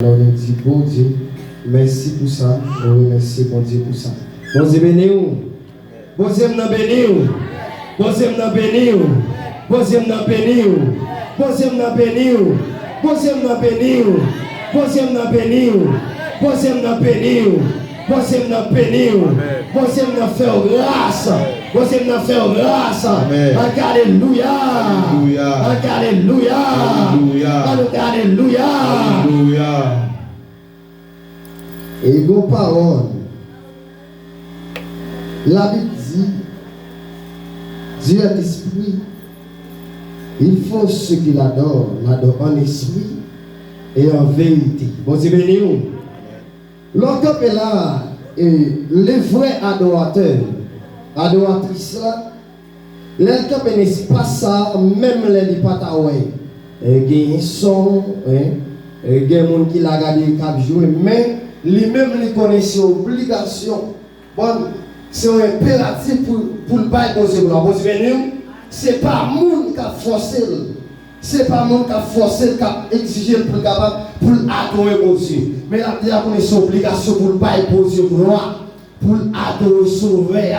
Alors nous disons, bon Dieu, merci pour ça. Nous remercions bon Dieu pour ça. Bon Dieu béni nous. Bon Dieu nous béni nous. Bon Dieu nous béni nous. Bon Dieu nous béni nous. Bon Dieu nous béni nous. Bon Dieu nous béni nous. Bon Dieu nous béni nous. Bon Dieu nous béni nous. Bon Dieu nous béni nous. Bon Dieu nous fait grâce. Bon Dieu nous fait grâce. Alléluia. Alléluia. Alléluia. Alléluia. Et vos paroles, la Bible dit, Dieu est esprit. Il faut ceux qui l'adorent en esprit et en vérité. Bon Dieu béni nous. L'autre est là, et les vrais adorateurs, adoratrices là, les gens ne pas ça, même les pataouais. Il y a un son, il y a des gens qui l'ont regardé cap jour, mais lui-même les connaissent obligation. Bon, c'est un impératif pour le bail poser gloire. Bon Dieu béni nous. C'est pas monde qui a forcé. C'est pas monde qui a forcé, qui a exigé pour capable pour adorer mon Dieu. Mais la Bible a une obligation pour le bail poser gloire, pour adorer sauver.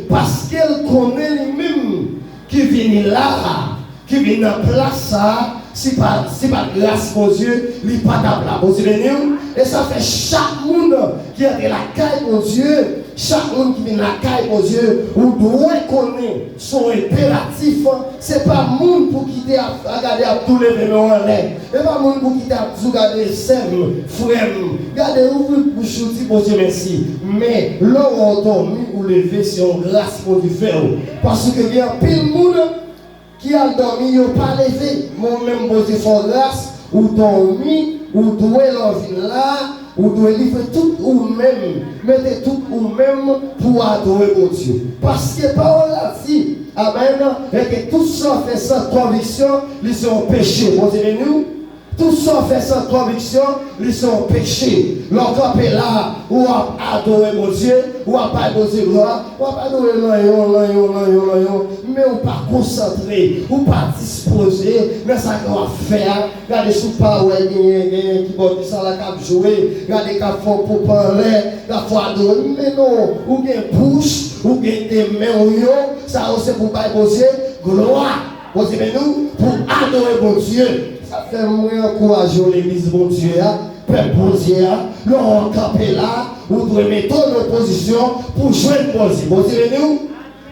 Parce qu'elle connaît lui-même qui vient là, qui vient en place, c'est pas grâce mon Dieu, il n'est pas d'abord. Et ça fait chaque monde qui a de la caille mon Dieu, chaque monde qui vient de la caille mon Dieu, ou doit connaître son impératif. C'est pas monde pour quitter à regarder à tous les vélos en l'air. C'est pas monde pour quitter à regarder sème, frère. Regardez où vous bouchez, bon Dieu merci. Mais l'homme on dormi ou levé, c'est une grâce pour du faire. Parce que il y a pile monde qui a dormi, il n'a pas levé. Moi-même, bon Dieu, font grâce, ou dormi, ou doué l'envie là, ou doué livrer tout ou même, mettez tout ou même pour adorer mon Dieu. Parce que parole là dit, amen, et que tout ça fait sans conviction, ils sont péchés. Bon Dieu, nous. Tout ça fait sans conviction, ils sont péchés. L'encore est là, ou à adorer mon Dieu, ou à pas adorer gloire, ou à pas adorer l'oignon, mais ou pas concentré, ou pas disposé, mais ça qu'on va faire. Regardez sous parole, qui vont ça la cap jouer, regardez qu'à fond pour parler, qu'à fond adorer, mais non, ou bien bouche, ou bien des mains, ça aussi pour pas adorer gloire. Vous savez nous, pour adorer mon Dieu. Ça fait moins encourager l'église, mon Dieu, peuple, mon Dieu, l'on campé là, vous devez mettre en opposition pour joindre mon Dieu. Vous savez nous,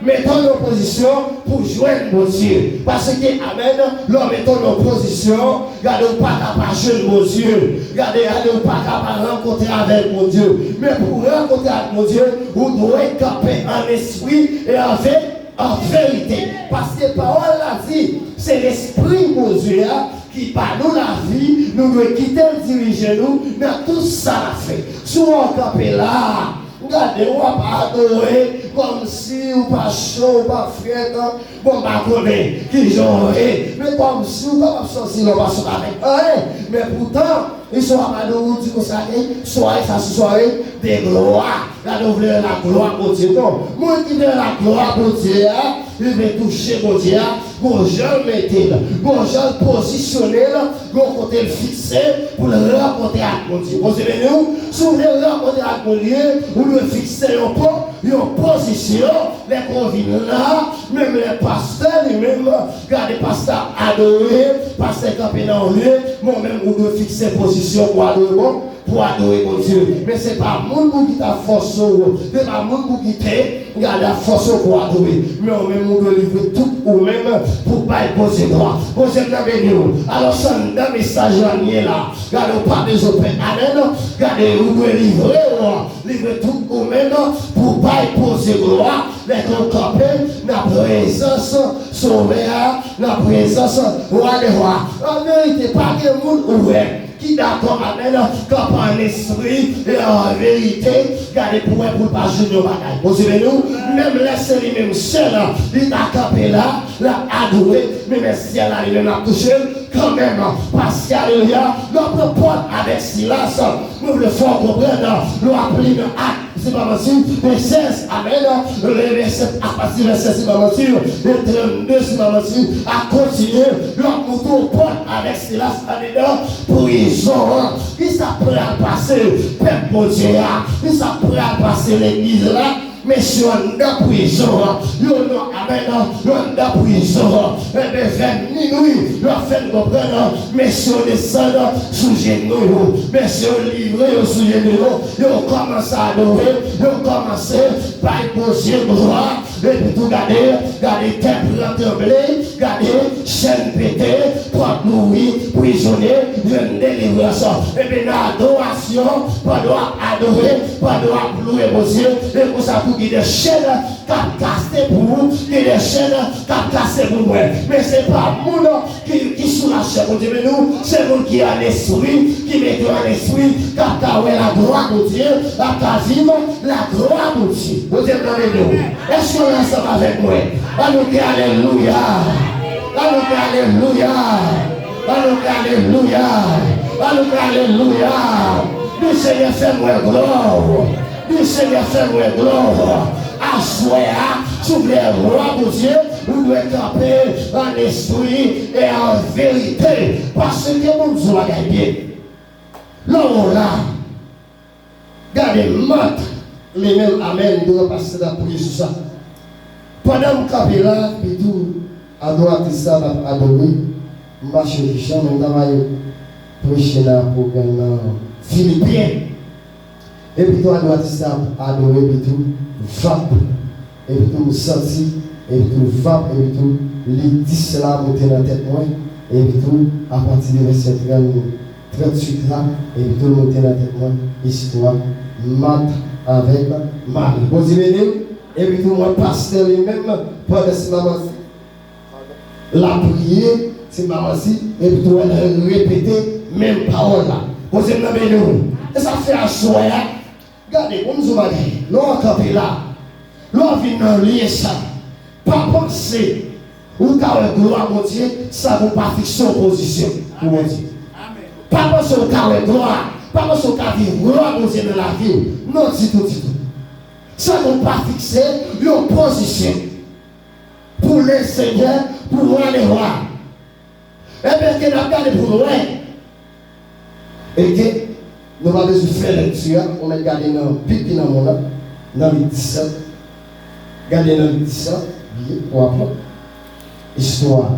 mettons en opposition pour joindre mon Dieu. Parce que, amen, l'on met en opposition, regardez, vous pas capable de joindre mon Dieu. Regardez, vous pas capable de rencontrer avec mon Dieu. Mais pour rencontrer avec mon Dieu, vous devez camper en esprit et en vérité. Parce que la parole l'a dit, c'est l'esprit, mon Dieu, qui par nous la vie, nous devons quitter le diriger nous, dans tout ça la fait. Si on campe là, regardez, on va pas adorer comme si ou pas chaud, ou pas frais, bon, pas connaître qui j'en ai, mais comme si ou pas sortir, on va sortir avec eux. Mais pourtant, ils sont à nous dire ça, soirée, ça soirée, des gloires. Là, nous voulons la gloire pour Dieu. Non, moi qui veux la gloire pour Dieu, il veut toucher mon Dieu, mon jeune mettre, mon jeune positionner, mon côté le fixer pour le rencontrer avec mon Dieu. Vous savez, nous, si vous voulez rencontrer avec mon Dieu, vous le fixer une position, les convaincus là, même les pasteurs, même, regardez, pasteurs adorés, pasteurs campés dans le lieu, moi-même, vous devez fixer position pour adorer mon Dieu. Mais ce n'est pas mon qui t'a forcé, ce n'est pas mon qui t'a gardé la force pour adorer. Mais on même nous livrer tout ou même pour pas poser droit. Vous êtes dans nous. Alors, ça, dans le message là, regardez, pas des autres. Amen. Regardez, vous devez livrer tout ou même pour pas poser droit. Les campés, la présence sauveur, la présence roi des rois. En vérité, pas de monde ouvert. Qui d'accord, amen, quand en esprit et en vérité, gardez pour pas jouer nos bagailles. Vous savez, nous, même laisser lui-même seul, il a campé là, l'a adoré, mais si elle a lui-même touché, quand même, parce qu'il y a notre porte avec silence, nous le faisons comprendre, nous appelons acte c'est pas mentir, le 16, amen, le verset, à partir du verset, c'est pas mentir, le 32, c'est pas mentir, à continuer, leur moto porte avec Silas en dedans, prison, qui s'apprête à passer, peuple bon Dieu, qui s'apprête à passer l'église là, messieurs, on est en prison, amen, on est en prison, et bien, vers minuit, leur fait comprendre, messieurs, descendent sous genoux, messieurs, livrés sous genoux, ils ont commencé à adorer, ils ont commencé par poser gloire, et puis tout garder tête tremblée, garder chaîne pétée, porte nourrie, prisonnier, jeune délivrance, et bien, l'adoration, pas doit adorer, pas doit louer mon Dieu, et pour ça, pour qu'il y ait des chaînes qui cassent pour vous, qu'il y ait des chaînes qui cassent pour moi. Mais ce n'est pas le monde qui sous la chaîne, mon Dieu, mais nous, c'est le monde qui a l'esprit, qui met dans l'esprit, qui a la gloire de Dieu, qui a vivre la gloire de Dieu. Vous êtes dans les deux. Est-ce qu'on est ensemble avec moi? Alléluia. Alléluia. Alléluia. Alléluia. Le Seigneur fait moi gloire. Le Seigneur fait moi gloire. Assoya, sous les rois de Dieu, vous devez camper en esprit et en vérité. Parce que mon Dieu a gagné. L'homme là, gardez mat, les mêmes amen, nous devons passer la prière sur ça. Pendant que camper là, puis tout, à droite et ça, va adorer, marcher les champs, on va prêcher là pour Philippiens. Et puis toi, dois ça adorer, et puis tout, vape, et puis tout, sentir, et puis tout, vape, et puis tout, les 10 là, monter dans la tête, moi, et puis tout, à partir du verset 38 là, et puis tout, monter dans la tête, moi, histoire, mat avec Marie. Bon, et puis tout, moi, pasteur lui-même, pendant ce moment, la prière, c'est maman, et puis tout, elle répéter même parole là. Bon, et ça fait un soir. Regardez, on nous a dit, l'on a campé là, l'on vient dans lieu ça, pas penser, ou quand gloire mon Dieu, ça ne va pas fixer en position pour mon Dieu. Pas penser au cas de gloire, pas penser au cas de gloire mon Dieu dans la vie, non, du tout. Ça ne va pas fixer en position pour le Seigneur, pour moi les rois. Et bien, que nous regardons pour loin, et que nous avons besoin de faire lecture, on a gardé dans le pic dans mon âme, dans le 17. Gardez dans le 17, bien, pour apprendre. Histoire.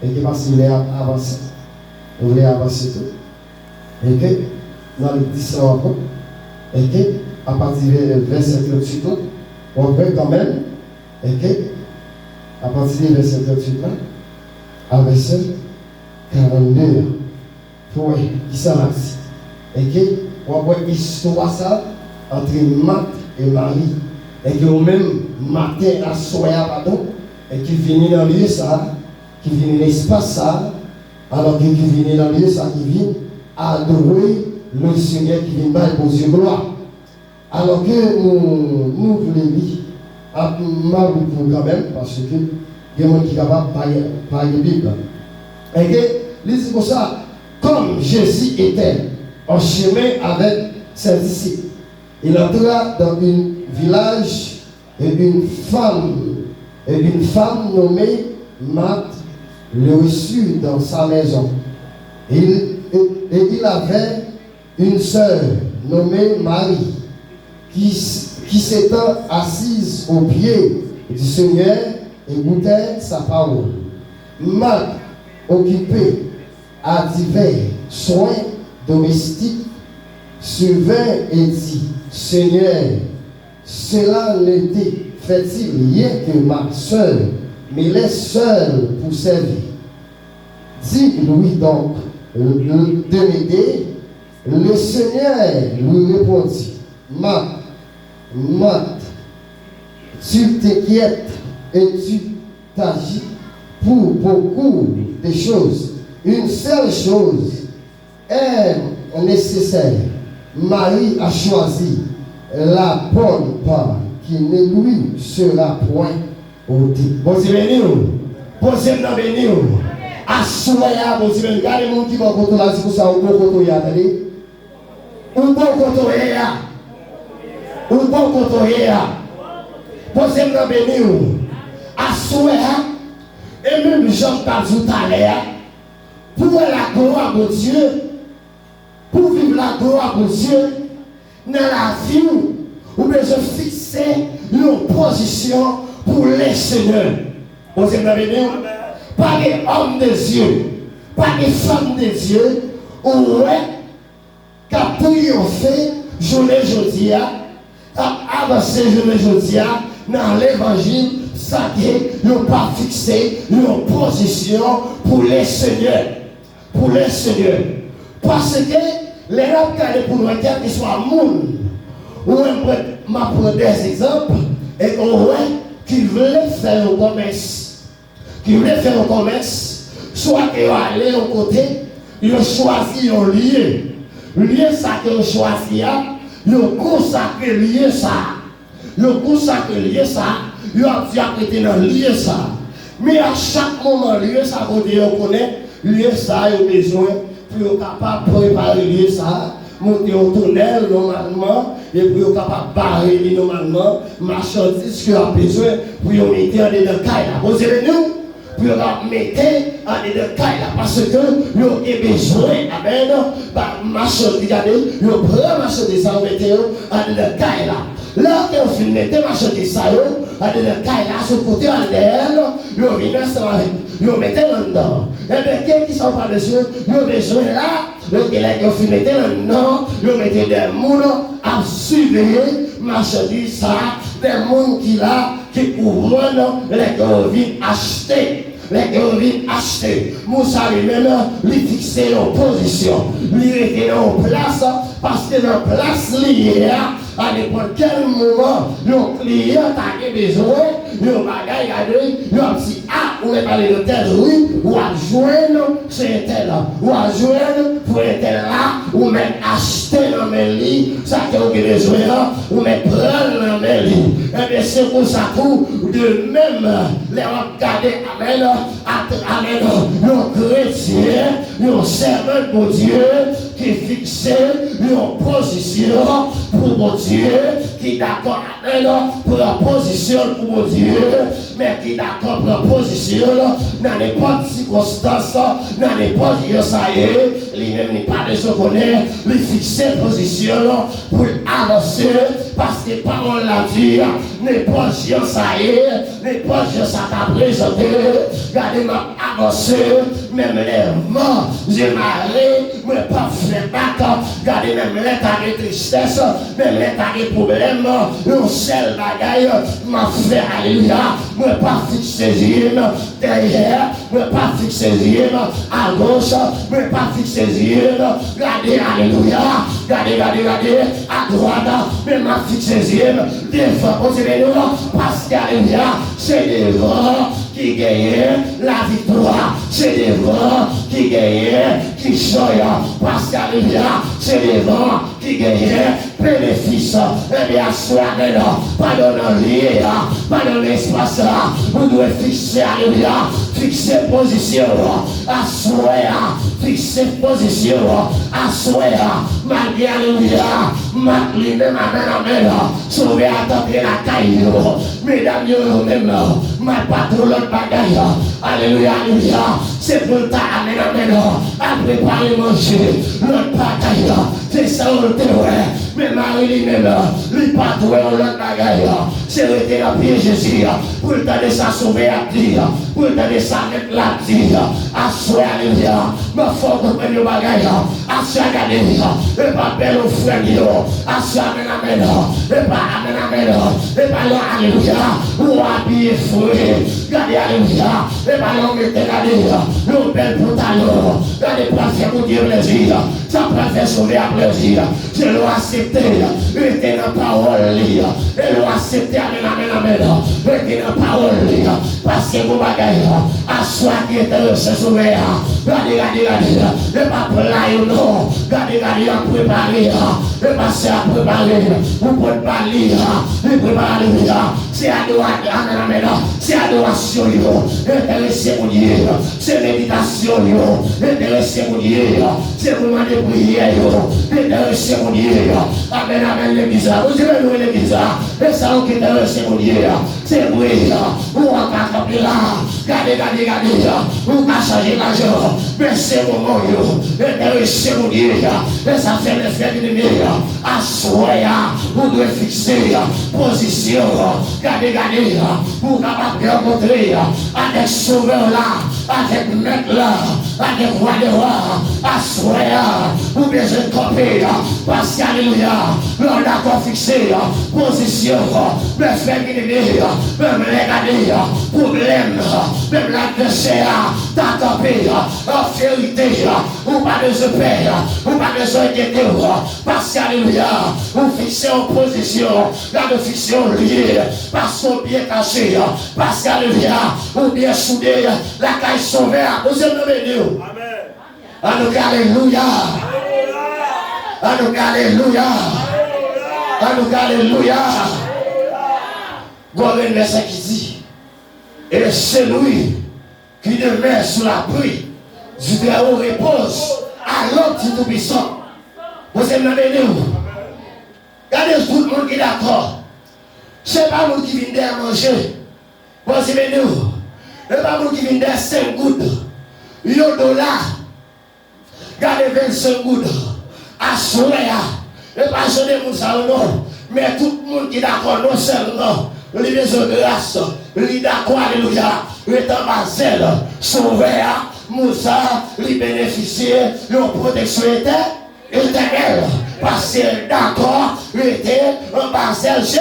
Et que parce qu'il est avancé. On voulait avancer tout. Et que dans le 17, on apprend. Et que à partir du verset 38, on peut quand même. Et que à partir du verset 38, à verset 42, pour qui s'en maxi. Et que, on voit l'histoire ça entre Marthe et Marie. Et que au même matin à soya, pardon, et qui vient dans le lieu ça, qui vient dans l'espace ça, alors qu'il vient dans le lieu ça, qui vient adorer le Seigneur qui vient dans le Dieu gloire. Alors que nous voulons lire, à Marie quand même, parce que il y a des gens qui sont capables de parler de Bible. Et que, lisez pour ça, comme Jésus était en chemin avec ses disciples. Il entra dans un village et une femme nommée Marthe le reçut dans sa maison. Et il avait une sœur nommée Marie qui s'étant assise aux pieds du Seigneur et goûtait sa parole. Marthe, occupée à divers soins domestiques, survint et dit, Seigneur, cela n'était fait-il rien que ma soeur me laisse seule pour servir. Dis-lui donc de m'aider. Le Seigneur lui répondit, Marthe, tu t'inquiètes et tu t'agis pour beaucoup de choses. Une seule chose est nécessaire. Marie a choisi la bonne part qui ne lui sera point ôtée. Bon Dieu béni. Bon Dieu béni. Assoya, bon Dieu béni. Regardez mon qui va côté là, c'est pour ça, on peut côté là, attendez. On peut côté là. Ou bon côté, posez-moi béni, à souhait, et même Jean t'a dit tout à l'heure, pour la gloire de Dieu, pour vivre la gloire de Dieu, dans la vie, ou besoin fixer une position pour les seigneurs. Posez-moi béni, pas des hommes de Dieu, pas des femmes de Dieu, ouais, qui a triomphé, journée jeudi, qui a avancé journée jeudi, dans l'évangile, ça n'a pas fixé une position pour les seigneurs. Pour les seigneurs. Parce que les gens pour nous dire qu'ils soient monde, ou m'a pris des exemples, et on voit qu'ils voulaient faire un commerce. Qu'ils voulaient faire un commerce, soit qu'ils allaient au côté, ils ont choisi un lieu. Lieu ça qu'ils ont choisi, ils ont consacré lieu ça. Ils ont consacré lieu ça, ils ont apprêté dans le lieu ça. Mais à chaque moment, lieu ça, on connaît, lieu ça, ils ont besoin pour être capable de préparer lieu ça, monter au tunnel normalement, et pour être capable de barrer normalement, marchandises qu'ils ont besoin pour mettre en dedans de caille. Vous savez, nous, pour mettre en dedans de caille, parce que nous avons besoin, amen, marchandises, nous prenons marchandises en mettant en dedans de caille. Là, quand on finit de marchandises, on a des cailles là, sur le côté en derrière, on vient on met là-dedans. Et bien, qu'est-ce qui sont pas dessus, on a besoin là, donc là, on finit là-dedans, on met des gens à surveiller marchandises, des gens qui là, qui couvrent, les gens viennent acheter. Les gens viennent acheter. Moussa lui-même, lui fixer en position. Lui était en place, parce que dans la place liée, à n'importe quel moment, le client a besoin, le bagage a dit, on va parler de tel rue, ou à joindre, c'est tel là, ou à joindre, pour être là, ou même acheter dans mes lits, ça qui a besoin, ou même prendre dans mes lits. Et bien, c'est pour ça que, de même, les regarder, amen, nos chrétiens, nos servants pour Dieu, qui fixent une position pour mon Dieu, qui est d'accord pour la position pour mon Dieu, mais qui est d'accord pour la position dans n'importe circonstance, dans n'importe ça y est, lui-même n'est pas de se connaître, lui fixer position pour avancer, parce que parole la vie, n'importe ça y est, n'importe ça t'a présenté, regardez-moi avancer, même les morts, j'ai marré, mais pas fait battre, regardez même l'état de tristesse, même l'état de problème, le seul bagaille m'a fait alléluia, mais pas fixer derrière, mais pas fixer à gauche, mais pas fixer regardez alléluia, regardez, à droite, mais m'a fixer devant, parce qu'alléluia, c'est devant qui gagne la victoire, c'est devant qui gagne, qui choye, parce qu'alléluia, c'est devant qui gagne bénéfice, et bien soir pas dans le lieu, pas dans l'espace, vous devez fixer, alléluia, fixer position, asseoir, fixer position, asseoir, malgré alléluia, malgré même amen, sauver à taper la caille, mesdames, même, ma patron, l'autre bagaille, alléluia, alléluia, c'est pour ta amen, à préparer manger, l'autre bagaille, c'est ça, on le terroir, mais Marie lui-même, lui patron, l'autre bagaille, c'est rester à pied Jésus, pour le temps de ça sauver à dire, pour le temps de ça mettre la dire, asseoir, alléluia, ma foi comprendre le bagaille, asseoir, alléluia, et pas belle au frère, asseoir, amen, et pas amen, et pas là, alléluia, ou habiller fouet, regardez, alléluia, et pas là, mettez, regardez, le bel pantalon, regardez, pour faire pour Dieu plaisir, ça peut faire sauver à plaisir, je dois accepter, rester dans la parole, et dois accepter, amen, rester dans la parole, parce que vous bagaille, asseoir qui est c'est sauver, regardez, et pas pour là, non, regardez, à préparer, et passer à préparer, vous pouvez pas lire, et préparer, c'est amen, c'est adoration, intéressé pour Dieu, c'est méditation, intéressé pour Dieu, c'est vraiment des prières, intéressé mon Dieu. Amen, amen, l'église. Vous savez, nous, l'église. Et ça, qui est intéressé mon Dieu. C'est vrai. Vous avez camper là. Regardez. Vous avez changé l'argent. Mais c'est mon moment. Intéressé mon Dieu. Et ça fait l'effet de l'ennemi. Assoya. Vous devez fixer position. Regardez. Vous n'avez pas rencontrer avec sauveur là. Avec maître là. Avec roi de roi. Assoya. Vous devez camper. Parce qu'alléluia. L'on a encore fixé position. Mais fait l'ennemi. Même regarder. Problème. Même l'adversaire. T'as campé. En vérité. Ou pas de se père. Ou pas de se inquiéter. Parce qu'alléluia. Vous fixez en position. Là de fiction liée. Parce qu'on bien caché. Parce qu'alléluia. Ou bien soudé. La caille sauvée. Vous êtes nommé Dieu. Amen. Alléluia. Alléluia. Alléluia. Voilà le verset qui dit. Et c'est lui qui demeure sous la pluie du Très-Haut repose à l'homme du Tout-Puissant. Vous êtes nommé Dieu. Regardez tout le monde qui est d'accord. Ce n'est pas nous qui vient de manger. Vous êtes nous. Ce n'est pas nous qui vient de 5 gouttes. $1. Regardez 25 gouttes. À soleil. Et pas seulement pour ça non. Mais tout le monde qui est d'accord, non seulement. Les besoins de grâce. Les d'accord, alléluia. Les temps Marcel. Sauveur. Moussa. Les bénéficiaires. Leur protection éternelle. Parce que d'accord. Était un Marcel chez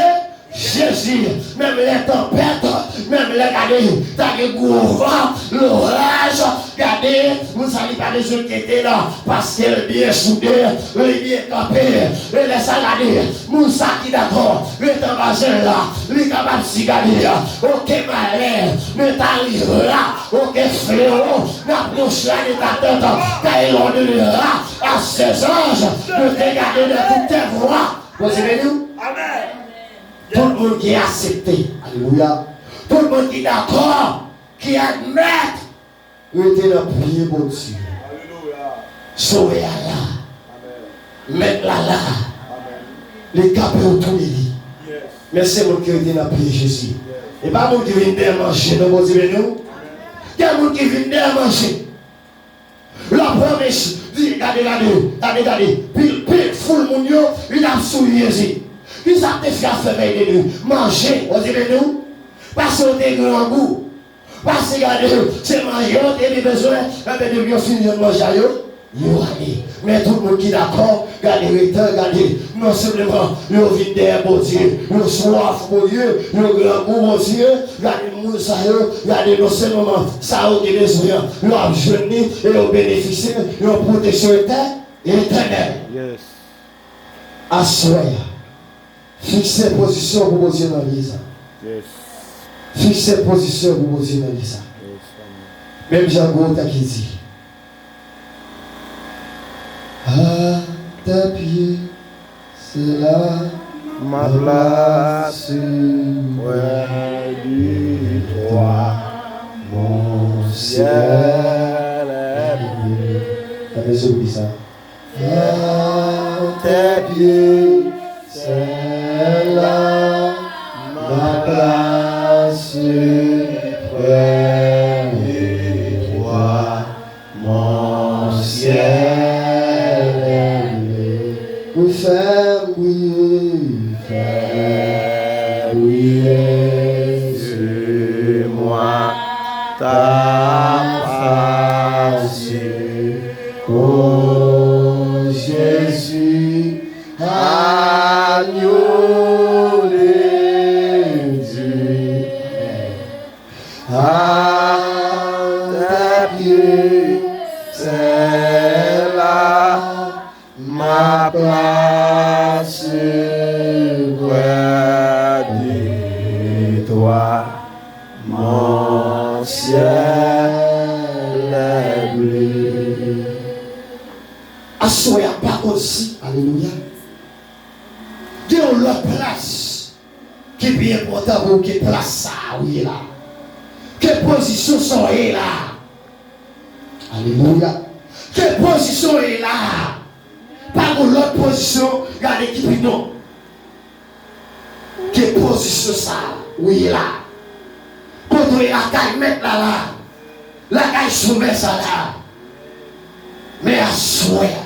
Jésus, même les tempêtes, même les gardés, t'as des gros vents, l'orage, regardez, vous savez pas les autres qui étaient là, parce que le bien soudé, le bien campé, et les saladiers, Moussa qui d'accord, le temps majeur là, les capables de garder, aucun malheur ne t'arrive là, aucun fléau n'approche là de ta tête, car il ordonnera à ses anges de te garder de toutes tes voies. Vous avez-vous? Amen. Tout le monde qui est accepté, alléluia. Tout le monde qui est d'accord, qui admet, il était dans le pied pour Dieu. Sauver Allah. Mettre là. Les capés autour de lui. Mais c'est moi qui était dans le pied Jésus. Et pas moi qui vient de manger, non, vous avez nous. Il y a monde qui vient de manger. La promesse, dit, regardez. Puis, foule mon Dieu, il a souillé Jésus. Qui ça te fait faire de nous? Manger, vous avez nous? Parce qu'on est grand goût. Parce que c'est manger, on a besoin, de bien finir de manger. Mais tout le monde qui est d'accord, regardez, non seulement, il vient derrière mon Dieu, il soif pour Dieu, il grand goût mon Dieu, regardez non seulement, ça a des besoins, il a jeûné, et il bénéficie, il a protection éternelle. Yes. Assoya. Fixez position pour poser dans l'Église. Yes. Fixez position pour poser dans l'Église. Yes. Même Jean-Gaudin qui dit à tes pieds, c'est là ma place. Près du toi, mon ciel est bleu. Avez-vous oublié ça? À tes pieds, c'est là ma place, près de toi, mon ciel est bleu. Vous faites briller sur moi ta face, oh Jésus. Agneau de Dieu, à tes pieds, c'est là ma place, près de toi, mon ciel est bleu. Assoya pas aussi, alléluia. Dieu leur place qui est bien important pour que place ça, oui là. Quelle position sont là? Alléluia. Quelle position est là? Pas pour l'autre position, regardez qui puis non. Quelle position ça? Oui, là. Quand on est la caille mettre là, la caille soumet ça là. Mais à souhait.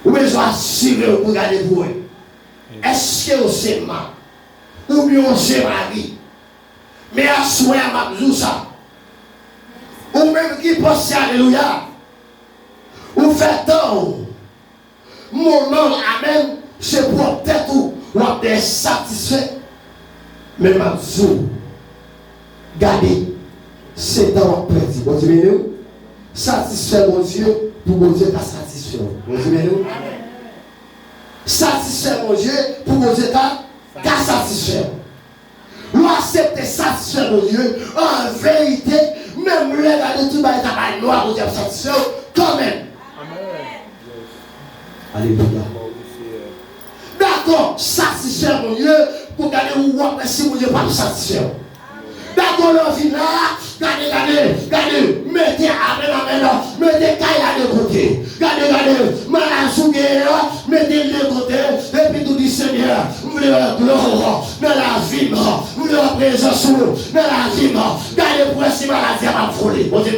Ou besoin assurer pour regarder vous. Est-ce que vous êtes mal? Ou bien vous êtes mari? Mais à souhait, à ma ça. Ou même qui pense, alléluia. Ou fait tant. Mon nom, amen, c'est pour peut-être ou être satisfait. Mais ma zou, gardez, c'est dans votre petit. Bon Dieu, satisfait mon Dieu, pour mon Dieu pas satisfait. Bon Dieu, satisfait mon Dieu, pour mon Dieu pas satisfait. Nous acceptons satisfait mon Dieu, en vérité, même le gars de tout le monde noir, vous êtes satisfait quand même. Alléluia. D'accord, satisfait mon Dieu, pour garder où si mon Dieu pas satisfait. D'accord, le vie là, regardez, mettez amen, mettez caille de côté. Regardez, malasougué, mettez de côté, et puis tout dit Seigneur, vous voulez la gloire, dans la vie, vous voulez la présence, dans la vie, regardez pour si maladie va voler. Vous dites,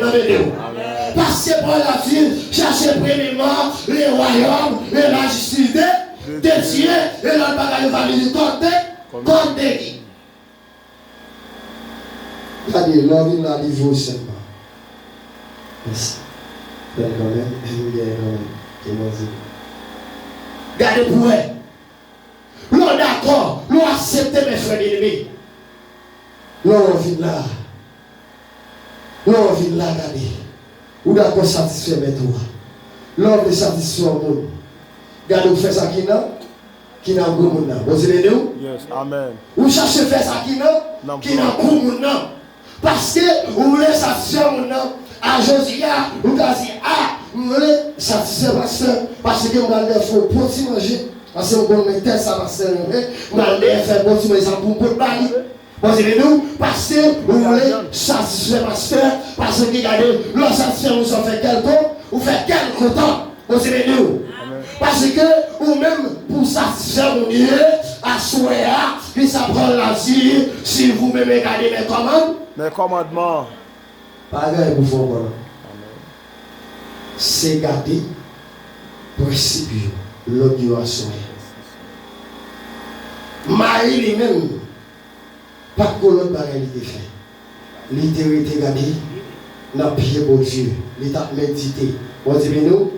passez par la ville, cherchez premièrement les royaumes et la justice de Dieu, et l'autre bagage va venir compter qui. C'est-à-dire, l'homme il a dit seulement. Merci. Quand même, gardez pour elle. L'on d'accord, l'on accepte mes frères ennemis. L'on vient là. L'on vient là, gardez. Ou d'accord satisfait avec toi. L'homme est satisfait au monde. Gardez, vous faites ça qui n'a pas de monde. Vous avez nous? Yes, amen. Vous cherchez à faire ça qui n'a pas de monde. Parce que vous voulez satisfaire mon nom. À Josia, vous avez dit, vous voulez satisfaire ma soeur. Parce que vous allez faire pour petit manger. Parce que vous allez mettre ça ma soeur. Vous allez faire pour petit manger pour le bail. Vous avez nous, parce que vous voulez satisfaire ma soeur. Parce que regardez, l'on satisfaire, vous en faites quel temps? Vous faites quel temps? Vous avez nous. Parce que vous-même, pour satisfaire mon Dieu, à souhait, il s'apprend la vie, si vous-même regardez mes commandes. Mes commandements. Pareil pour vous. C'est garder principe, l'autre à souhait. Marie lui-même, pas que l'autre pareil il était fait. Il était gardé dans le pied de Dieu. Il était médité. Vous dites nous?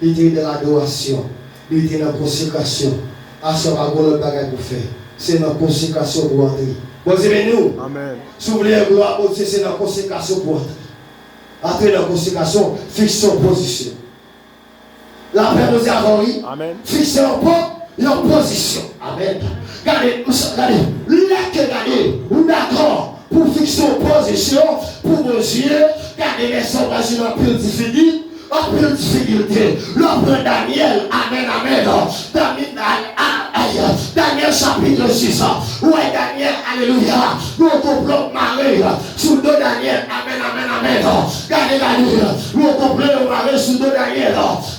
Il était dans l'adoration, il était dans la consécration. À ce moment-là, il n'y a pas de faire. C'est dans la consécration pour entrer. Vous savez nous? Amen. Si vous voulez la gloire, c'est dans la consécration pour entrer. Entrer dans la consécration, fixer en position. La paix nous a envoyé. Amen. Fixer en position. Amen. Regardez, regardez, vous d'accord pour fixer en position pour vos yeux. Regardez les sauvages dans le difficile. En plus difficulté, l'homme Daniel, amen, Daniel chapitre 6, ouais Daniel, alléluia, nous complot Marie, sous dos Daniel, amen, regardez, nous complot Marie sous dos Daniel,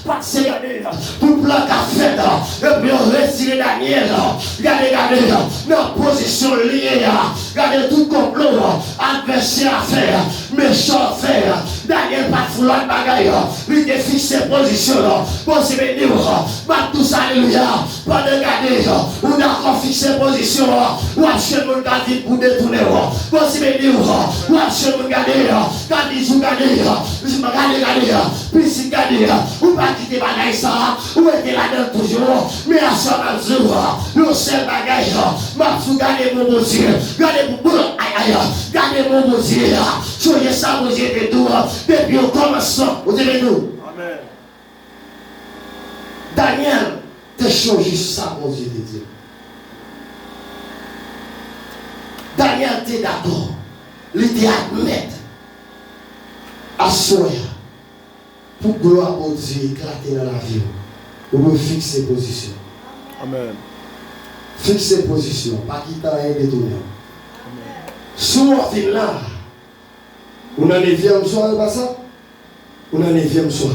parce que tout plan qu'a fait, et puis on retire Daniel, regardez, notre position liée, regardez tout complot, adversaire à faire, méchant à faire, Daniel pas de foulard bagaille, lui de fixer position, bon c'est béni, pas tout ça, alléluia, pas de garder, ou d'accord fixer position, ou acheter mon gardien pour détourner, bon c'est béni, ou acheter mon gardien, quand ils ont gardé, puis si gardé, ou pas quitter bagaille ça, ou était là-dedans toujours, mais à ce moment-là, le seul bagaille, m'a sous garder mon Dieu, gardez mon aïe, gardez mon Dieu, soyez ça, mon Dieu de tout, depuis au commencement, vous devez nous. Amen. Daniel, te changé ça, mon Dieu de Dieu. Daniel, t'es d'accord. Il était admettre à soi pour gloire au Dieu éclater dans la vie. Pour fixer position. Amen. Fixer position, pas quitter rien détourné. Souvent, là, on a les 9e soirée, pas ça? On a les 9e soirée.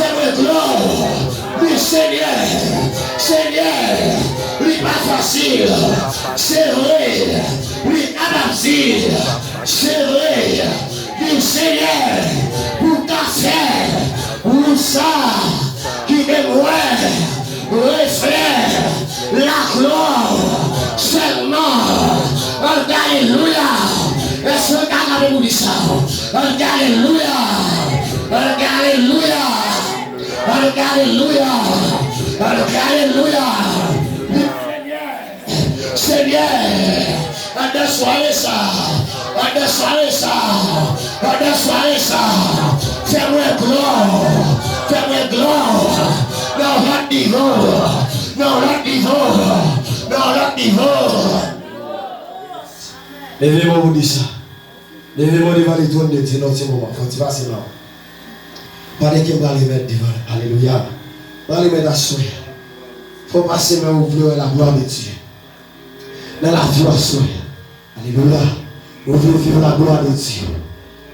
fais-moi gloire. Oui, Seigneur, Seigneur, oui, pas facile. C'est vrai, oui, abattu. C'est vrai, oui, Seigneur, pour ta faire, pour ça, qui m'aimerait, reflète la gloire seulement. Alléluia. Est-ce que vous avez dit ça? Alléluia. Alléluia. Alléluia. Alléluia. Seigneur, à deux soirées ça. À deux soirées ça. À deux soirées ça. Fais-moi gloire. Fais-moi gloire. Dans l'autre niveau. Dans l'autre niveau. Dans l'autre niveau. Levez-moi vous dire ça. Levez-moi devant les trônes de Dieu dans ce moment. Faut que passer là. Pas de qui va les mettre devant. Alléluia. Va les mettre à soi. Faut passer mais ouvrir la gloire de Dieu. Dans la vie à soi. Alléluia. Ouvrir vivre la gloire de Dieu.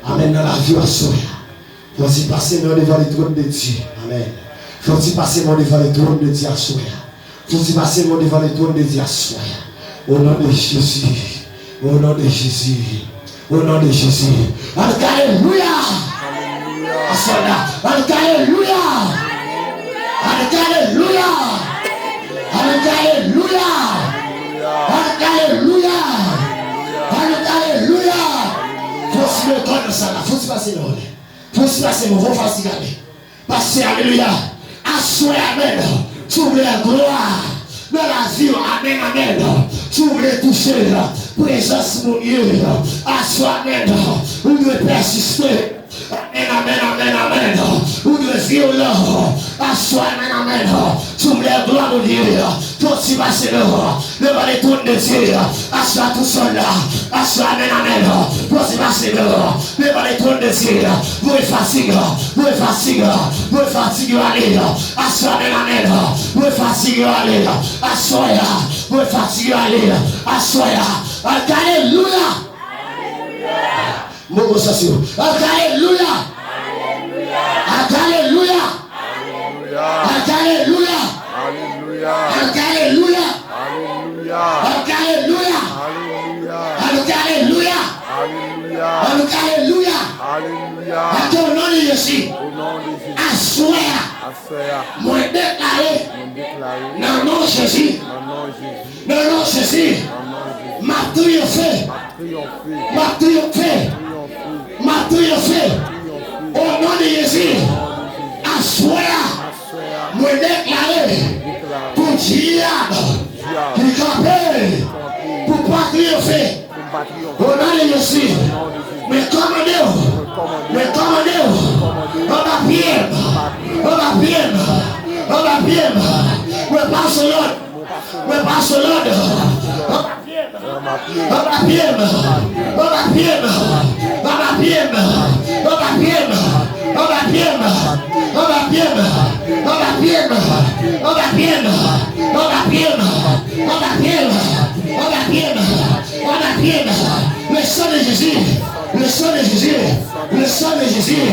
Amen. Dans la vie à soi. Faut y passer mais devant les trônes de Dieu. Amen. Faut y passer mais devant les trônes de Dieu à soi. Faut y passer mais devant les trônes de Dieu à soi. Au nom de Jésus. Au nom de Jésus. Au nom de Jésus. Alléluia. Alléluia. Alléluia. Alléluia. Alléluia. Alléluia. Faut se mettre dans ça là. Faut se passer là. Faut se passer là. Faut facile aller. Passer alléluia. Assois amen. Trouve la gloire. Dans la vie, amen, amen. Tu voulais toucher la présence de mon Dieu. Assois, amen. Vous devez persister. Amen, amen, amen, amen. Vous devez violent. Assois, amen, amen. Tu voulais la gloire de Dieu. Toi, tu vas se devant les trônes de Dieu. Assois tout seul là. Assois, amen, amen. Toi, tu vas se devant les trônes de Dieu. Vous êtes fatigué. Vous êtes fatigué. Vous êtes fatigué. Allez. Assois, amen, amen. Vous êtes fatigué. Allez. Assois. Vous êtes fatigué. Allez. Assois. Alléluia. Mon gros station. Alléluia. Alléluia. Alléluia. Alléluia. Alléluia. Alléluia. Alléluia. Alléluia. À ton nom de Jésus. Assoir. Moi déclaré. Dans le nom de Jésus. Dans le nom de Jésus. Ma triomphé. Ma triomphé. Ma triomphé. Au nom de Jésus. Assoir. Moi déclaré. Pour diable. Pour camper. Pour pas triompher. Au nom de Jésus. Mais commandez-vous. Mais commandez-vous. On va bien. On va bien. On va bien. Mais pas sur l'autre. Mais pas sur l'autre. On va bien. On va bien. On va bien. On va bien. On va bien. On va bien. On va bien. On va bien. On va bien. On va bien. On va bien. On va bien. On va bien. Le sang de Jésus. Le sang de Jésus. Le sang de Jésus.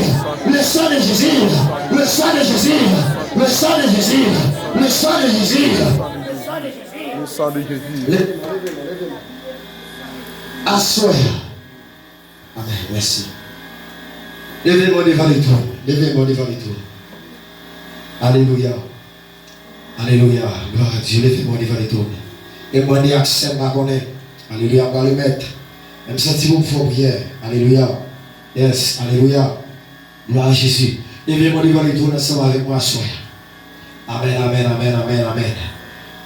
Le sang de Jésus. Le sang de Jésus. Le sang de Jésus. Le sang de Jésus. Le sang de Jésus. Assois. Amen. Merci. Levez-moi devant les trônes. Levez-moi devant les trônes. Alléluia. Alléluia. Gloire à Dieu. Levez-moi devant les trônes. Et moi, j'ai accès à connaître. Alléluia. On va le mettre. Même si vous faites prière. Alléluia. Yes. Alléluia. Gloire à Jésus. Levez-moi devant les trônes ensemble avec moi. Assois. Amen. Amen. Amen. Amen. Amen.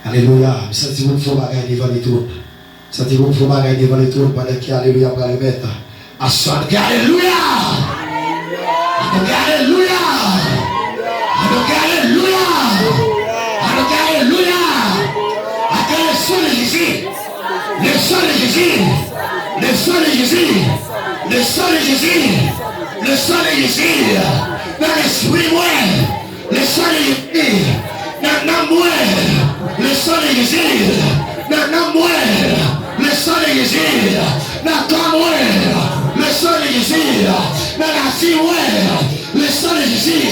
Alléluia. Si vous faites bagaille devant les trônes. Si vous faites bagaille devant les trônes. Pendant que Alléluia. On va le mettre. Assois. Alléluia. Alléluia. Alléluia. Alléluia. Le sang de Jésus. Le sang de Jésus. Le sang de Jésus. Le sang de Jésus. Le sang de Jésus. Dans l'esprit moi. Le sang de Jésus. Dans l'âme moi. Le sang de Jésus. Dans l'âme moi. Le sang de Jésus. Dans l'âme moi. Le sang de Jésus. Dans la vie moi. Le sang de Jésus.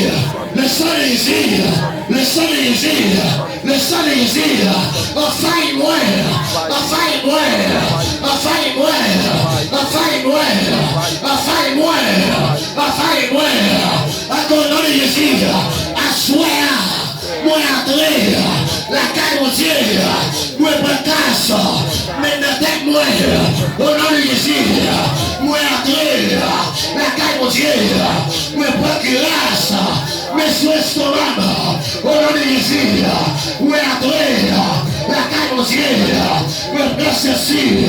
Le sang de Jésus. Le sang de Jésus. Le sang de Jésus. Enfin il meurt. Enfin il meurt. Enfin il meurt. Enfin il meurt. Enfin il meurt. Enfin il meurt. À ton nom de Jésus. Assois. Moi entrer. La caille mon Dieu. Moi prends maintenant tête moi. Au nom de Jésus. Moi entrer. La caille mon Dieu. Moi prends grâce. Mes souhaits sont là. Au nom de Jésus. Moi entrer. La caille mon Dieu. Moi prends ceci.